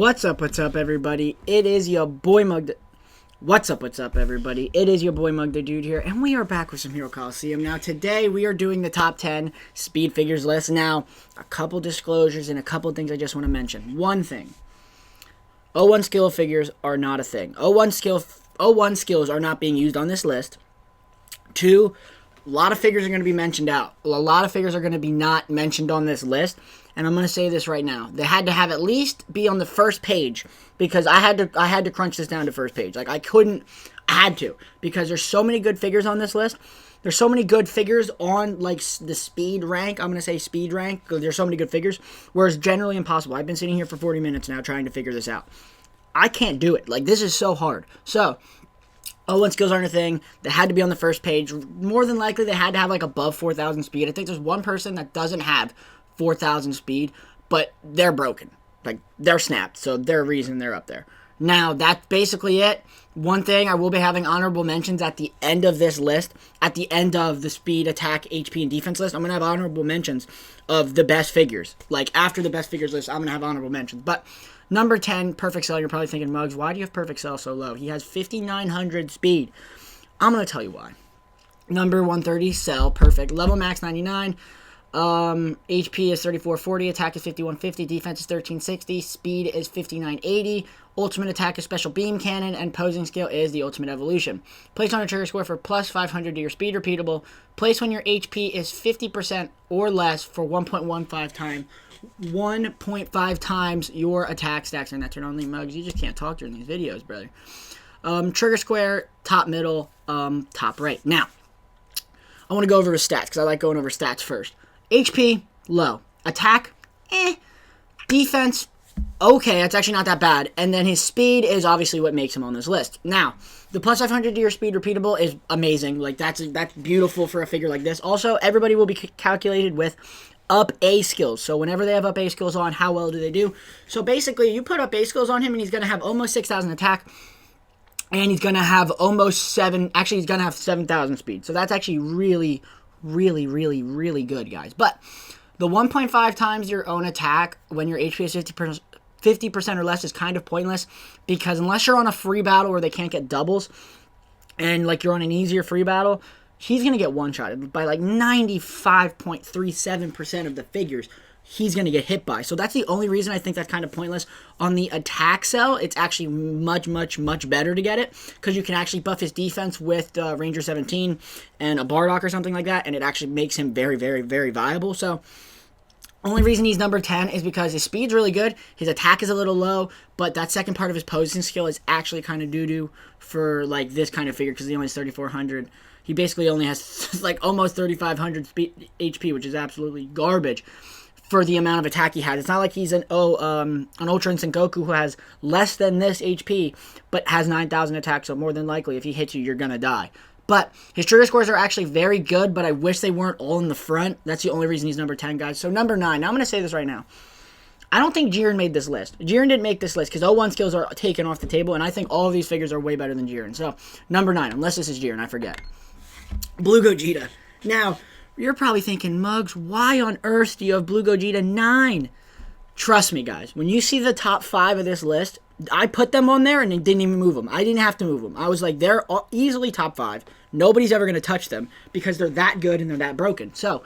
What's up, everybody? It is your boy Mug. What's up, everybody? It is your boy Mug the Dude here, and we are back with some Hero Colosseum. Now, today we are doing the top 10 speed figures list. Now, a couple disclosures and a couple things I just want to mention. One thing. 01 skill figures are not a thing. 01 skills are not being used on this list. Two, a lot of figures are going to be mentioned out. A lot of figures are going to be not mentioned on this list. And I'm going to say this right now. They had to have at least be on the first page because I had to crunch this down to first page. Like I had to because there's so many good figures on this list. There's so many good figures on like the speed rank. I'm going to say speed rank because there's so many good figures where it's generally impossible. I've been sitting here for 40 minutes now trying to figure this out. I can't do it. Like this is so hard. So 01 skills aren't a thing. They had to be on the first page. More than likely, they had to have like above 4,000 speed. I think there's one person that doesn't have 4,000 speed, but they're broken. Like, they're snapped, so they're a reason they're up there. Now, that's basically it. One thing, I will be having honorable mentions at the end of this list. At the end of the speed, attack, HP, and defense list, I'm going to have honorable mentions of the best figures. Like, after the best figures list, I'm going to have honorable mentions. But number 10, Perfect Cell. You're probably thinking, Muggs, why do you have Perfect Cell so low? He has 5,900 speed. I'm going to tell you why. Number 130, Cell, perfect. Level max 99. HP is 3440, attack is 5150, defense is 1360, speed is 5980, ultimate attack is special beam cannon, and posing skill is the ultimate evolution. Place on a trigger score for plus 500 to your speed repeatable. Place when your HP is 50% or less for 1.5 times your attack stacks. And that turn only. Mugs, you just can't talk during these videos, brother. Trigger square, top middle, top right. Now, I want to go over his stats because I like going over stats first. HP, low. Attack, Defense, okay, that's actually not that bad. And then his speed is obviously what makes him on this list. Now, the plus 500 to your speed repeatable is amazing. Like, that's beautiful for a figure like this. Also, everybody will be calculated with up A skills. So whenever they have up A skills on, how well do they do? So basically, you put up A skills on him, and he's going to have almost 6,000 attack. And he's going to have almost he's going to have 7,000 speed. So that's actually really good, guys. But the 1.5 times your own attack when your HP is 50% or less is kind of pointless because unless you're on a free battle where they can't get doubles and like you're on an easier free battle, he's going to get one-shotted by like 95.37% of the figures he's going to get hit by. So that's the only reason I think that's kind of pointless. On the attack cell, it's actually much better to get it because you can actually buff his defense with Ranger 17 and a Bardock or something like that, and it actually makes him very viable. So only reason he's number 10 is because his speed's really good, his attack is a little low, but that second part of his posing skill is actually kind of doo-doo for like this kind of figure because he only has 3,400. He basically only has like almost 3,500 HP, which is absolutely garbage for the amount of attack he has. It's not like he's an Ultra Instinct Goku who has less than this HP, but has 9,000 attack, so more than likely, if he hits you, you're gonna die. But his trigger scores are actually very good, but I wish they weren't all in the front. That's the only reason he's number 10, guys. So number 9, now I'm gonna say this right now. I don't think Jiren made this list. Jiren didn't make this list because 01 skills are taken off the table, and I think all of these figures are way better than Jiren. So number 9, unless this is Jiren, I forget. Blue Gogeta. Now, you're probably thinking, Muggs, why on earth do you have Blue Gogeta 9? Trust me, guys. When you see the top 5 of this list, I put them on there and didn't even move them. I didn't have to move them. I was like, they're easily top 5. Nobody's ever going to touch them because they're that good and they're that broken. So,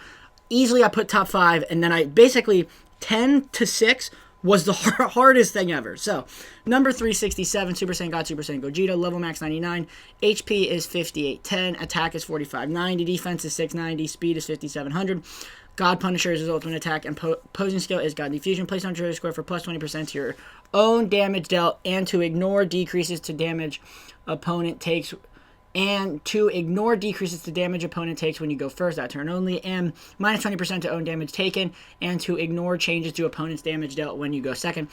easily I put top 5, and then I basically 10 to 6 was the hardest thing ever. So, number 367, Super Saiyan God, Super Saiyan Gogeta, level max 99, HP is 5810, attack is 4590, defense is 690, speed is 5700, God Punisher is his ultimate attack, and posing skill is God Diffusion. Place on trigger square for plus 20% to your own damage dealt, and to ignore decreases to damage opponent takes when you go first, that turn only, and minus 20% to own damage taken, and to ignore changes to opponent's damage dealt when you go second.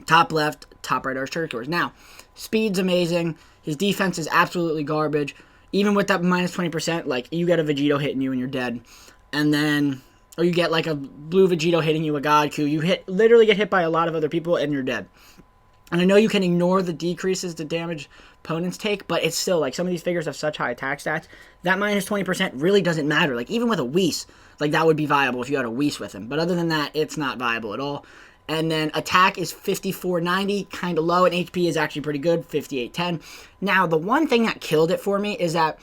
Top left, top right are trigger scores. Now, speed's amazing. His defense is absolutely garbage. Even with that minus 20%, like, you get a Vegito hitting you and you're dead. And then, or you get like a blue Vegito hitting you, a Goku. You literally get hit by a lot of other people and you're dead. And I know you can ignore the decreases to damage opponents take, but it's still, like, some of these figures have such high attack stats, that minus 20% really doesn't matter. Like, even with a Whis, like, that would be viable if you had a Whis with him. But other than that, it's not viable at all. And then attack is 5490, kind of low, and HP is actually pretty good, 5810. Now, the one thing that killed it for me is that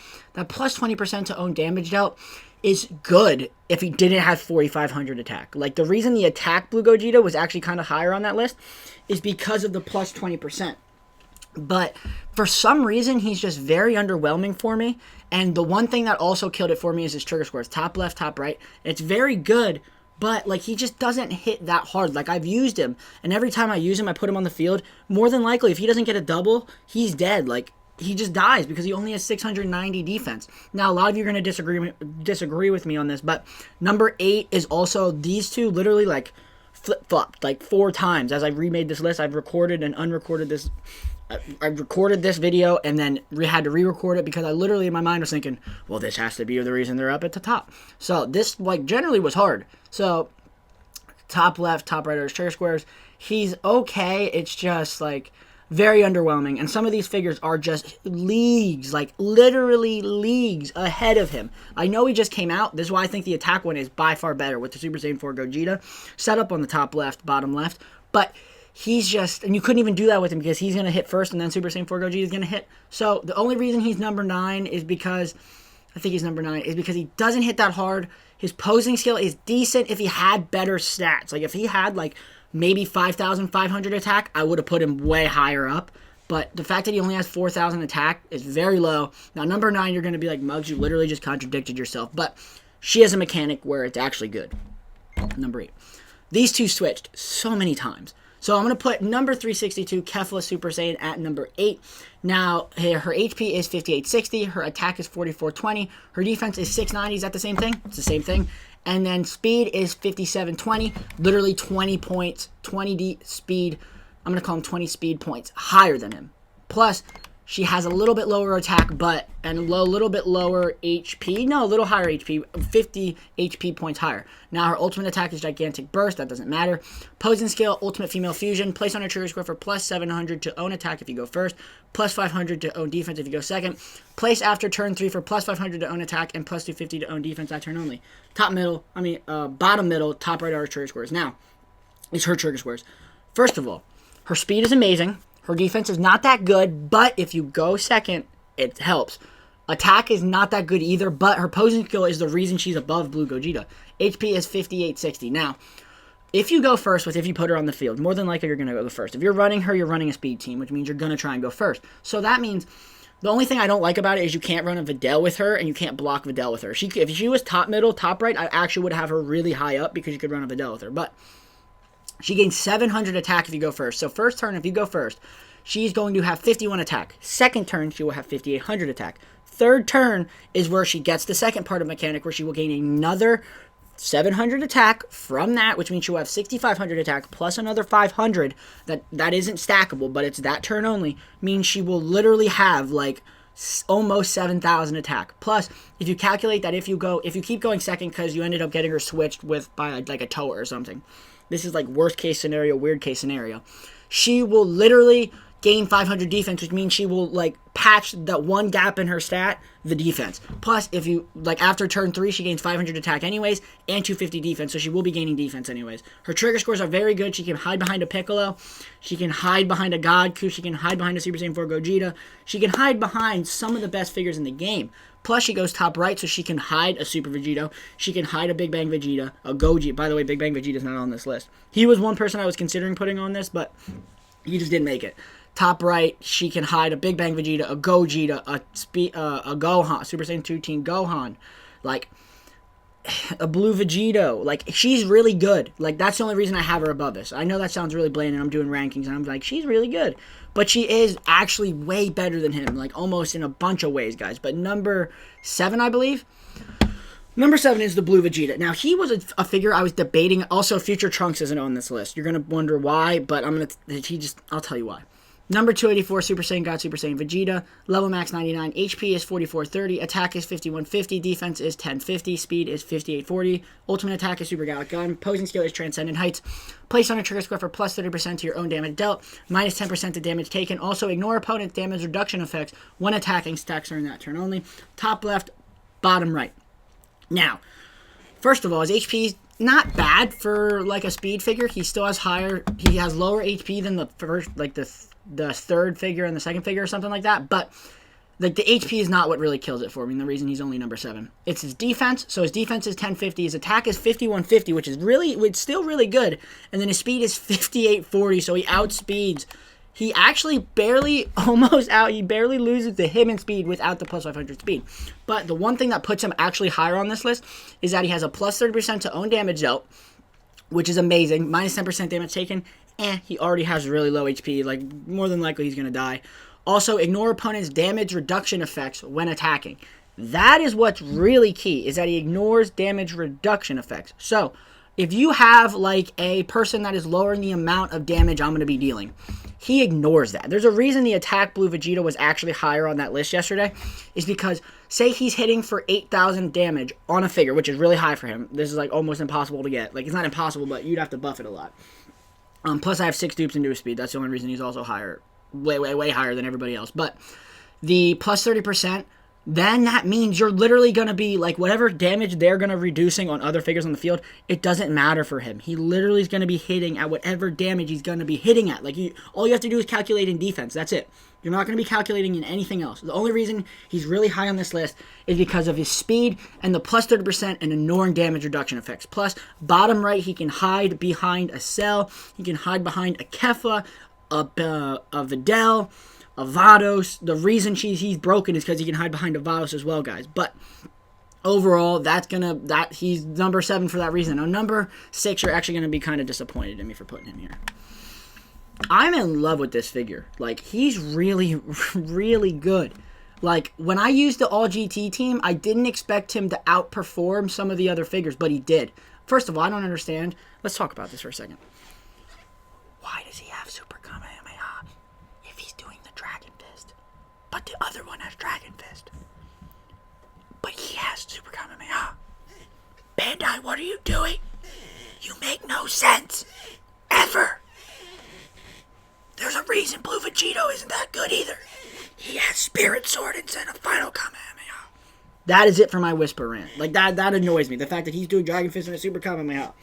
plus 20% to own damage dealt is good if he didn't have 4500 attack. Like, the reason the attack Blue Gogeta was actually kind of higher on that list is because of the plus 20%. But for some reason, he's just very underwhelming for me. And the one thing that also killed it for me is his trigger scores. Top left, top right. It's very good, but like he just doesn't hit that hard. Like I've used him, and every time I use him, I put him on the field. More than likely, if he doesn't get a double, he's dead. Like he just dies because he only has 690 defense. Now, a lot of you are going to disagree with me on this, but number 8 is also these two literally like flip-flopped like 4 times. As I remade this list, I've recorded and unrecorded this. I recorded this video and then had to re-record it because I literally in my mind was thinking, well, this has to be the reason they're up at the top. So this like generally was hard. So top left, top right are his trigger squares. He's okay. It's just like very underwhelming. And some of these figures are just leagues, like literally leagues ahead of him. I know he just came out. This is why I think the attack one is by far better with the Super Saiyan 4 Gogeta set up on the top left, bottom left. But he's just, and you couldn't even do that with him because he's going to hit first and then Super Saiyan 4 Gogeta is going to hit. So the only reason he's number 9 is because, I think he's number 9, is because he doesn't hit that hard. His posing skill is decent if he had better stats. Like if he had like maybe 5,500 attack, I would have put him way higher up. But the fact that he only has 4,000 attack is very low. Now number 9, you're going to be like, Muggs, you literally just contradicted yourself. But she has a mechanic where it's actually good. Number 8. These two switched so many times. So I'm going to put number 362, Kefla Super Saiyan, at number 8. Now, her HP is 5860. Her attack is 4420. Her defense is 690. Is that the same thing? It's the same thing. And then speed is 5720. Literally 20 points, 20 speed. I'm going to call him 20 speed points higher than him. Plus, she has a little bit lower attack, and a little bit lower HP. No, a little higher HP, 50 HP points higher. Now, her ultimate attack is Gigantic Burst. That doesn't matter. Posing skill, Ultimate Female Fusion. Place on her trigger score for plus 700 to own attack if you go first. Plus 500 to own defense if you go second. Place after turn 3 for plus 500 to own attack and plus 250 to own defense that turn only. Bottom middle, top right are her trigger scores. Now, it's her trigger scores. First of all, her speed is amazing. Her defense is not that good, but if you go second, it helps. Attack is not that good either, but her posing skill is the reason she's above Blue Gogeta. HP is 5860. Now, if you go first if you put her on the field, more than likely you're going to go first. If you're running her, you're running a speed team, which means you're going to try and go first. So that means the only thing I don't like about it is you can't run a Videl with her, and you can't block Videl with her. If she was top middle, top right, I actually would have her really high up because you could run a Videl with her. But she gains 700 attack if you go first. So first turn, if you go first, she's going to have 51 attack. Second turn, she will have 5,800 attack. Third turn is where she gets the second part of mechanic, where she will gain another 700 attack from that, which means she'll have 6,500 attack plus another 500. That isn't stackable, but it's that turn only. Means she will literally have like almost 7,000 attack. Plus, if you calculate that if you keep going second because you ended up getting her switched by like a Toa or something. This is like worst case scenario, weird case scenario. She will literally gain 500 defense, which means she will like patch that one gap in her stat, the defense. Plus, if you like after turn 3, she gains 500 attack anyways and 250 defense, so she will be gaining defense anyways. Her trigger scores are very good. She can hide behind a Piccolo, she can hide behind a Goku, she can hide behind a Super Saiyan 4 Gogeta, she can hide behind some of the best figures in the game. Plus, she goes top right, so she can hide a Super Vegito. She can hide a Big Bang Vegeta, a Gogeta. By the way, Big Bang Vegeta's not on this list. He was one person I was considering putting on this, but he just didn't make it. Top right, she can hide a Big Bang Vegeta, a Gogeta, a Gohan, Super Saiyan 2 Team Gohan, like a Blue Vegito. Like, she's really good. Like, that's the only reason I have her above this. I know that sounds really bland, and I'm doing rankings, and I'm like, she's really good. But she is actually way better than him, like almost in a bunch of ways, guys. But number 7, I believe. Number 7 is the Blue Vegeta. Now, he was a figure I was debating. Also, Future Trunks isn't on this list. You're going to wonder why, but I'll tell you why. Number 284, Super Saiyan God, Super Saiyan Vegeta. Level max 99. HP is 4430. Attack is 5150. Defense is 1050. Speed is 5840. Ultimate attack is Super Gallic Gun. Posing skill is Transcendent Heights. Place on a trigger score for plus 30% to your own damage dealt. Minus 10% to damage taken. Also, ignore opponent's damage reduction effects when attacking. Stacks are in that turn only. Top left, bottom right. Now, first of all, his HP is not bad for like a speed figure. He still has lower HP than the first, like the third figure and the second figure or something like that. But like the HP is not what really kills it for me. And the reason he's only number 7, it's his defense. So his defense is 1050. His attack is 5150, which is still really good. And then his speed is 5840. So he outspeeds. He actually barely loses to him in speed without the plus 500 speed. But the one thing that puts him actually higher on this list is that he has a plus 30% to own damage dealt, which is amazing. Minus 10% damage taken. He already has really low HP. Like, more than likely he's going to die. Also, ignore opponent's damage reduction effects when attacking. That is what's really key, is that he ignores damage reduction effects. So, if you have, like, a person that is lowering the amount of damage I'm going to be dealing, he ignores that. There's a reason the attack blue Vegeta was actually higher on that list yesterday, is because, say he's hitting for 8,000 damage on a figure, which is really high for him. This is, like, almost impossible to get. Like, it's not impossible, but you'd have to buff it a lot. Plus, I have 6 dupes into his speed. That's the only reason he's also higher. Way higher than everybody else. But the plus 30%, then that means you're literally going to be, like, whatever damage they're going to reducing on other figures on the field, it doesn't matter for him. He literally is going to be hitting at whatever damage he's going to be hitting at. Like, all you have to do is calculate in defense. That's it. You're not going to be calculating in anything else. The only reason he's really high on this list is because of his speed and the plus 30% and ignoring damage reduction effects. Plus, bottom right, he can hide behind a Cell. He can hide behind a Kefla, a Videl, a Vados. The reason he's broken is because he can hide behind a Vados as well, guys. But overall, he's number 7 for that reason. Now, number 6, you're actually going to be kind of disappointed in me for putting him here. I'm in love with this figure. Like, he's really, really good. Like, when I used the all GT team, I didn't expect him to outperform some of the other figures, but he did. First of all, I don't understand. Let's talk about this for a second. Why does he have Super Kamehameha if he's doing the Dragon Fist? But the other one has Dragon Fist. But he has Super Kamehameha. Bandai, what are you doing? You make no sense. Ever. There's a reason Blue Vegito isn't that good either. He has Spirit Sword instead of Final Kamehameha. That is it for my Whisper rant. Like, that annoys me. The fact that he's doing Dragon Fist and a Super Kamehameha.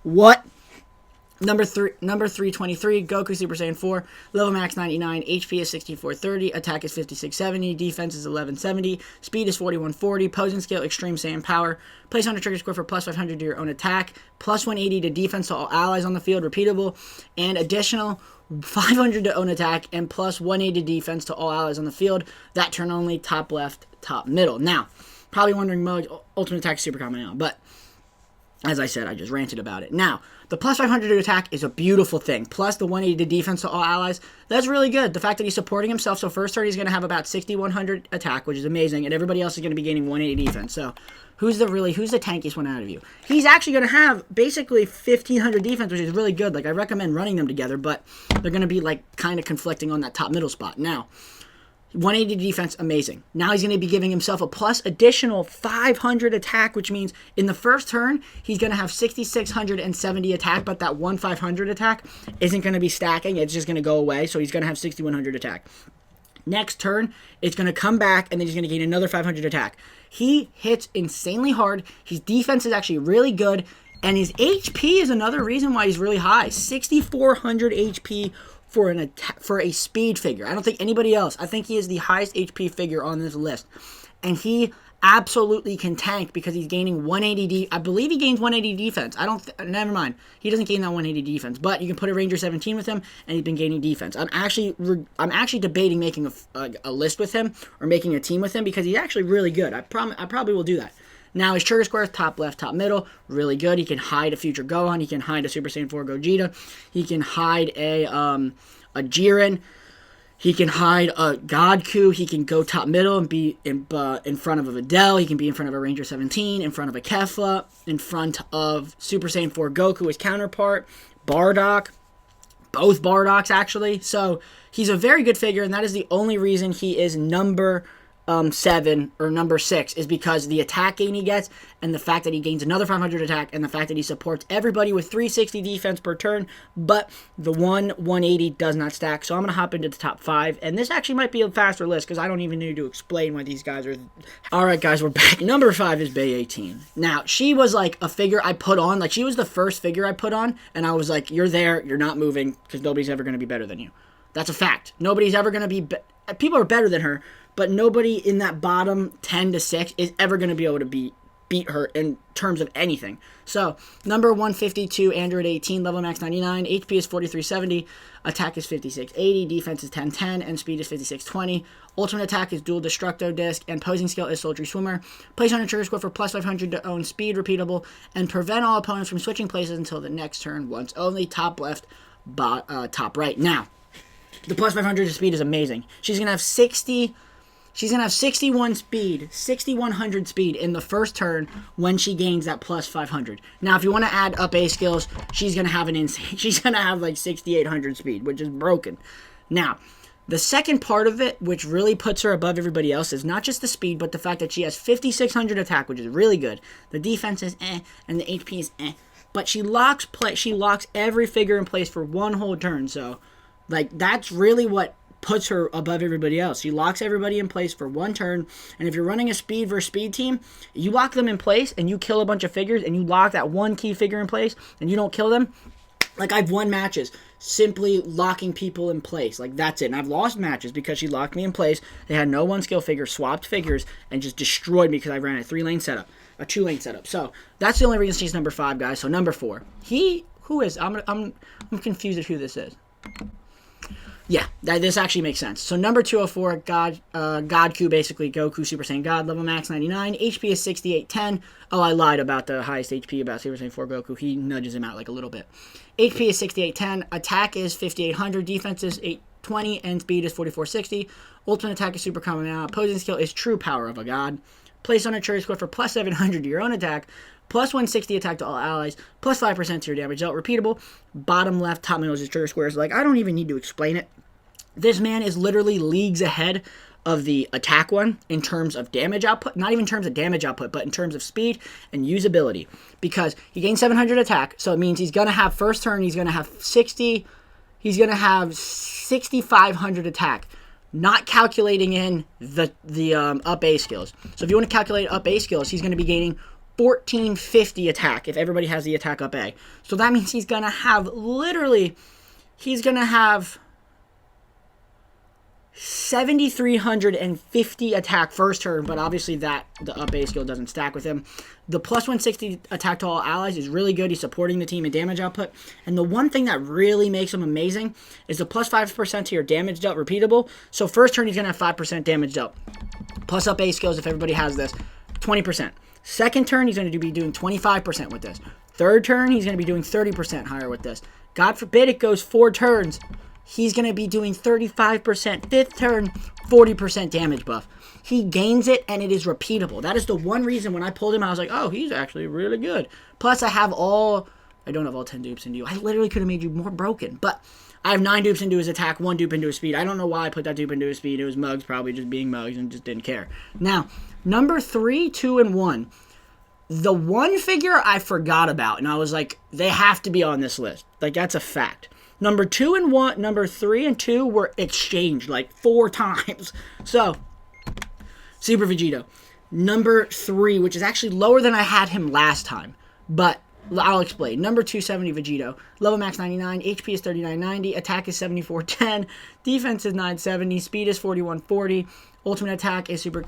What? Number 323, Goku Super Saiyan 4, level max 99, HP is 6430, attack is 5670, defense is 1170, speed is 4140, posing skill Extreme Saiyan Power, place on a trigger score for plus 500 to your own attack, plus 180 to defense to all allies on the field, repeatable, and additional 500 to own attack, and plus 180 to defense to all allies on the field, that turn only, top left, top middle. Now, probably wondering, mode, ultimate attack is super common now, but as I said, I just ranted about it. Now, the plus 500 to attack is a beautiful thing. Plus the 180 to defense to all allies. That's really good. The fact that he's supporting himself. So first turn, he's going to have about 6,100 attack, which is amazing. And everybody else is going to be gaining 180 defense. So who's the tankiest one out of you? He's actually going to have basically 1,500 defense, which is really good. Like, I recommend running them together, but they're going to be, like, kind of conflicting on that top middle spot. Now, 180 defense, amazing. Now he's going to be giving himself a plus additional 500 attack, which means in the first turn, he's going to have 6,670 attack, but that 1,500 attack isn't going to be stacking. It's just going to go away, so he's going to have 6,100 attack. Next turn, it's going to come back, and then he's going to gain another 500 attack. He hits insanely hard. His defense is actually really good, and his HP is another reason why he's really high. 6,400 HP for a speed figure. I don't think anybody else. I think he is the highest HP figure on this list. And he absolutely can tank because he's gaining 180 I believe he gains 180 defense. Never mind. He doesn't gain that 180 defense, but you can put a Ranger 17 with him and he's been gaining defense. I'm actually debating making a list with him or making a team with him because he's actually really good. I probably will do that. Now, his trigger square is top left, top middle. Really good. He can hide a future Gohan. He can hide a Super Saiyan 4 Gogeta. He can hide a Jiren. He can hide a Goku. He can go top middle and be in front of a Videl. He can be in front of a Ranger 17, in front of a Kefla, in front of Super Saiyan 4 Goku, his counterpart, Bardock. Both Bardocks, actually. So, he's a very good figure, and that is the only reason he is number 7 or number 6 is because the attack gain he gets and the fact that he gains another 500 attack and the fact that he supports everybody with 360 defense per turn, but the 180 does not stack. So I'm going to hop into the top 5, and this actually might be a faster list because I don't even need to explain why these guys are. Alright guys, we're back. Number 5 is Bay 18. Now, she was like a figure I put on, like she was the first figure I put on, and I was like, you're there, you're not moving because nobody's ever going to be better than you. That's a fact. Nobody's ever going to be people are better than her, but nobody in that bottom 10 to 6 is ever going to be able to beat her in terms of anything. So, number 152, Android 18, level max 99, HP is 4370, attack is 5680, defense is 1010, and speed is 5620. Ultimate attack is dual destructo disc, and posing skill is sultry swimmer. Place on a trigger score for plus 500 to own speed, repeatable, and prevent all opponents from switching places until the next turn once only. Top left, top right. Now, the plus 500 to speed is amazing. She's going to have 61 speed, 6100 speed in the first turn when she gains that plus 500. Now, if you want to add up A skills, she's going to have she's going to have like 6800 speed, which is broken. Now, the second part of it, which really puts her above everybody else, is not just the speed, but the fact that she has 5600 attack, which is really good. The defense is and the HP is but she locks every figure in place for one whole turn. So, like, that's really what puts her above everybody else. She locks everybody in place for one turn, and if you're running a speed versus speed team, you lock them in place and you kill a bunch of figures and you lock that one key figure in place and you don't kill them. Like, I've won matches simply locking people in place. Like, that's it. And I've lost matches because she locked me in place. They had no one skill figure, swapped figures, and just destroyed me because I ran a 2-lane setup. So that's the only reason she's number 5, guys. So number 4, who is? I'm confused at who this is. Yeah, this actually makes sense. So number 204, Goku, basically Goku, Super Saiyan God, level max 99, HP is 6810. Oh, I lied about the highest HP about Super Saiyan 4 Goku. He nudges him out like a little bit. HP is 6810, attack is 5800, defense is 820, and speed is 4460. Ultimate attack is super common now. Opposing skill is true power of a god. Place on a trigger score for plus 700 to your own attack, plus 160 attack to all allies, plus 5% to your damage dealt. Repeatable. Bottom left, top middle is trigger squares. Like, I don't even need to explain it. This man is literally leagues ahead of the attack one in terms of damage output. Not even in terms of damage output, but in terms of speed and usability. Because he gains 700 attack, so it means he's going to have first turn, he's going to have 6,500 attack. Not calculating in the up A skills. So if you want to calculate up A skills, he's going to be gaining 1450 attack if everybody has the attack up A. So that means he's going to have 7,350 attack first turn, but obviously the up A skill doesn't stack with him. The plus 160 attack to all allies is really good. He's supporting the team in damage output. And the one thing that really makes him amazing is the plus 5% to your damage dealt repeatable. So first turn, he's going to have 5% damage dealt. Plus up A skills, if everybody has this, 20%. Second turn, he's going to be doing 25% with this. Third turn, he's going to be doing 30% higher with this. God forbid it goes 4 turns. He's going to be doing 35%. Fifth turn, 40% damage buff. He gains it, and it is repeatable. That is the one reason when I pulled him, I was like, oh, he's actually really good. Plus, I don't have all 10 dupes into you. I literally could have made you more broken. But I have 9 dupes into his attack, 1 dupe into his speed. I don't know why I put that dupe into his speed. It was mugs, probably just being mugs, and just didn't care. Now, number 3, 2, and 1. The one figure I forgot about, and I was like, they have to be on this list. Like, that's a fact. Number 3 and 2 were exchanged like 4 times. So, Super Vegito. Number 3, which is actually lower than I had him last time, but I'll explain. Number 270 Vegito. Level max 99, HP is 3990, attack is 7410, defense is 970, speed is 4140. Ultimate attack is Spirit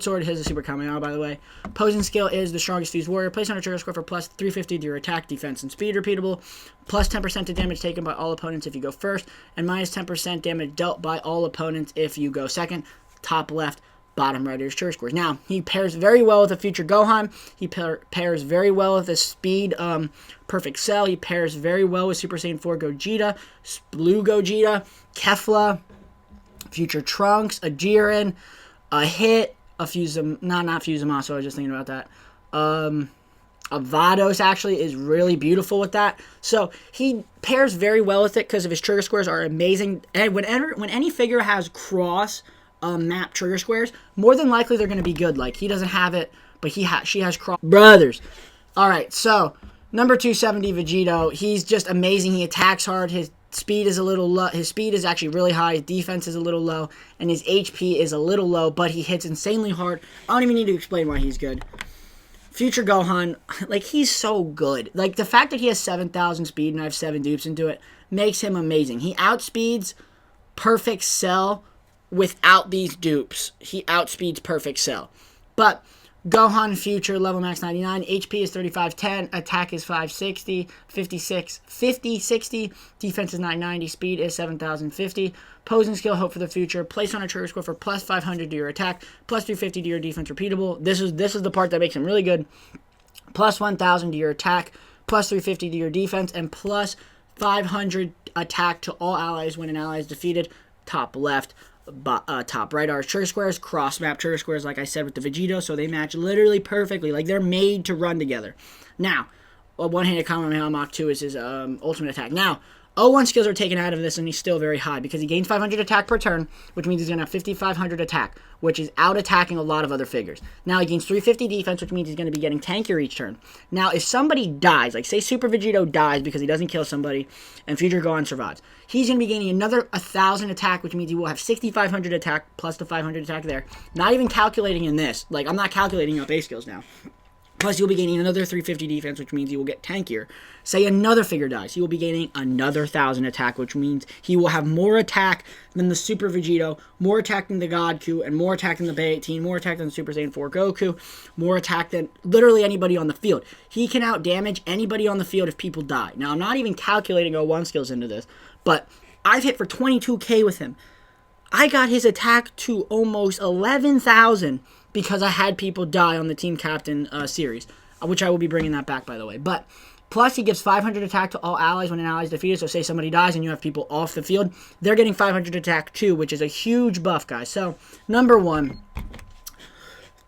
Sword. His is super common now, by the way. Posing skill is the strongest fused warrior. Place on a trigger score for plus 350 to your attack, defense, and speed. Repeatable. Plus 10% to damage taken by all opponents if you go first. And minus 10% damage dealt by all opponents if you go second. Top left, bottom right are his trigger scores. Now, he pairs very well with a future Gohan. He pairs very well with a speed Perfect Cell. He pairs very well with Super Saiyan 4 Gogeta, Blue Gogeta, Kefla, future Trunks, a Jiren, a Hit, a Fusum, not Fusamasu, I was just thinking about that. A Vados actually is really beautiful with that. So he pairs very well with it because of his trigger scores are amazing. And when any figure has cross map trigger squares, more than likely they're going to be good. Like, he doesn't have it, but she has cross brothers. All right, so number 270 Vegito, he's just amazing. He attacks hard. His speed is a little low. His speed is actually really high. His defense is a little low, and his HP is a little low, but he hits insanely hard. I don't even need to explain why he's good. Future Gohan, like, he's so good. Like, the fact that he has 7,000 speed and I have 7 dupes into it makes him amazing. He outspeeds Perfect Cell without these dupes. He outspeeds Perfect Cell. But Gohan Future, level max 99, HP is 3510, attack is 560, 5060, defense is 990, speed is 7050, posing skill, hope for the future, place on a trigger score for plus 500 to your attack, plus 350 to your defense repeatable. This is the part that makes him really good. Plus 1000 to your attack, plus 350 to your defense, and plus 500 attack to all allies when an ally is defeated. Top left. Top right are trigger squares, cross map trigger squares, like I said with the Vegito, so they match literally perfectly. Like, they're made to run together. Now, a one-handed Kamehameha Mach 2 is his ultimate attack. Now, 01 skills are taken out of this, and he's still very high because he gains 500 attack per turn, which means he's going to have 5,500 attack, which is out-attacking a lot of other figures. Now, he gains 350 defense, which means he's going to be getting tankier each turn. Now, if somebody dies, like say Super Vegito dies because he doesn't kill somebody, and Future Gohan survives, he's going to be gaining another 1,000 attack, which means he will have 6,500 attack plus the 500 attack there. Not even calculating in this. Like, I'm not calculating up A skills now. Plus, you'll be gaining another 350 defense, which means he will get tankier. Say another figure dies, he will be gaining another 1,000 attack, which means he will have more attack than the Super Vegito, more attack than the Goku, and more attack than the Bay 18, more attack than the Super Saiyan 4 Goku, more attack than literally anybody on the field. He can out-damage anybody on the field if people die. Now, I'm not even calculating 01 skills into this, but I've hit for 22k with him. I got his attack to almost 11,000 because I had people die on the Team Captain series, which I will be bringing that back, by the way. But plus, he gives 500 attack to all allies when an ally is defeated. So say somebody dies and you have people off the field, they're getting 500 attack too, which is a huge buff, guys. So, number 1.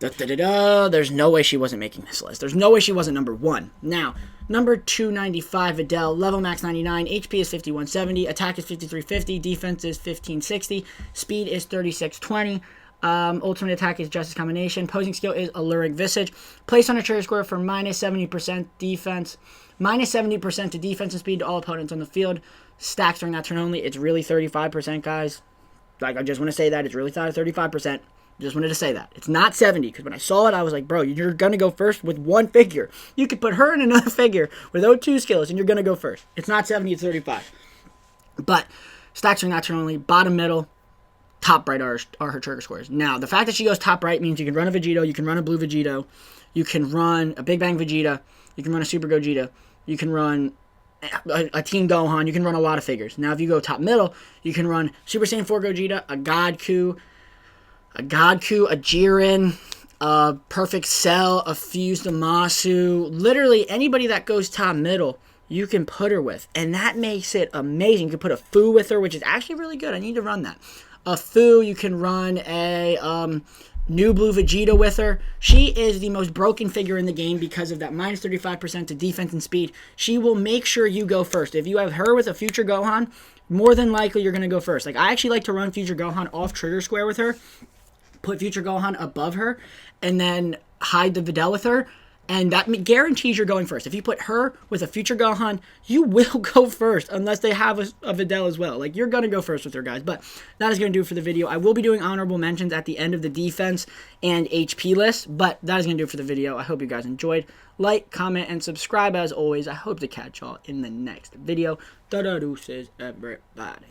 There's no way she wasn't making this list. There's no way she wasn't number 1. Now, number 295, Videl, level max 99, HP is 5170, attack is 5350, defense is 1560, speed is 3620, ultimate attack is Justice Combination, posing skill is Alluring Visage, place on a trigger score for minus 70% defense, minus 70% to defense and speed to all opponents on the field, stacks during that turn only. It's really 35%, guys. Like, I just want to say that, it's really 35%. Just wanted to say that. It's not 70, because when I saw it, I was like, bro, you're going to go first with one figure. You could put her in another figure with 02 skills, and you're going to go first. It's not 70, it's 35. But stacks are not turn only. Bottom middle, top right are her trigger squares. Now, the fact that she goes top right means you can run a Vegito, you can run a Blue Vegito, you can run a Big Bang Vegeta, you can run a Super Gogeta, you can run a Team Gohan, you can run a lot of figures. Now, if you go top middle, you can run Super Saiyan 4 Gogeta, a Goku, a Jiren, a Perfect Cell, a Fused Amasu. Literally, anybody that goes top middle, you can put her with. And that makes it amazing. You can put a Fu with her, which is actually really good. I need to run that. A Fu, you can run a new Blue Vegeta with her. She is the most broken figure in the game because of that minus 35% to defense and speed. She will make sure you go first. If you have her with a Future Gohan, more than likely you're going to go first. Like, I actually like to run Future Gohan off trigger square with her, put Future Gohan above her, and then hide the Videl with her, and that guarantees you're going first. If you put her with a Future Gohan, you will go first, unless they have a Videl as well. Like, you're going to go first with her, guys. But that is going to do it for the video. I will be doing honorable mentions at the end of the defense and HP list, but that is going to do it for the video. I hope you guys enjoyed. Like, comment, and subscribe as always. I hope to catch y'all in the next video. Deuces, everybody.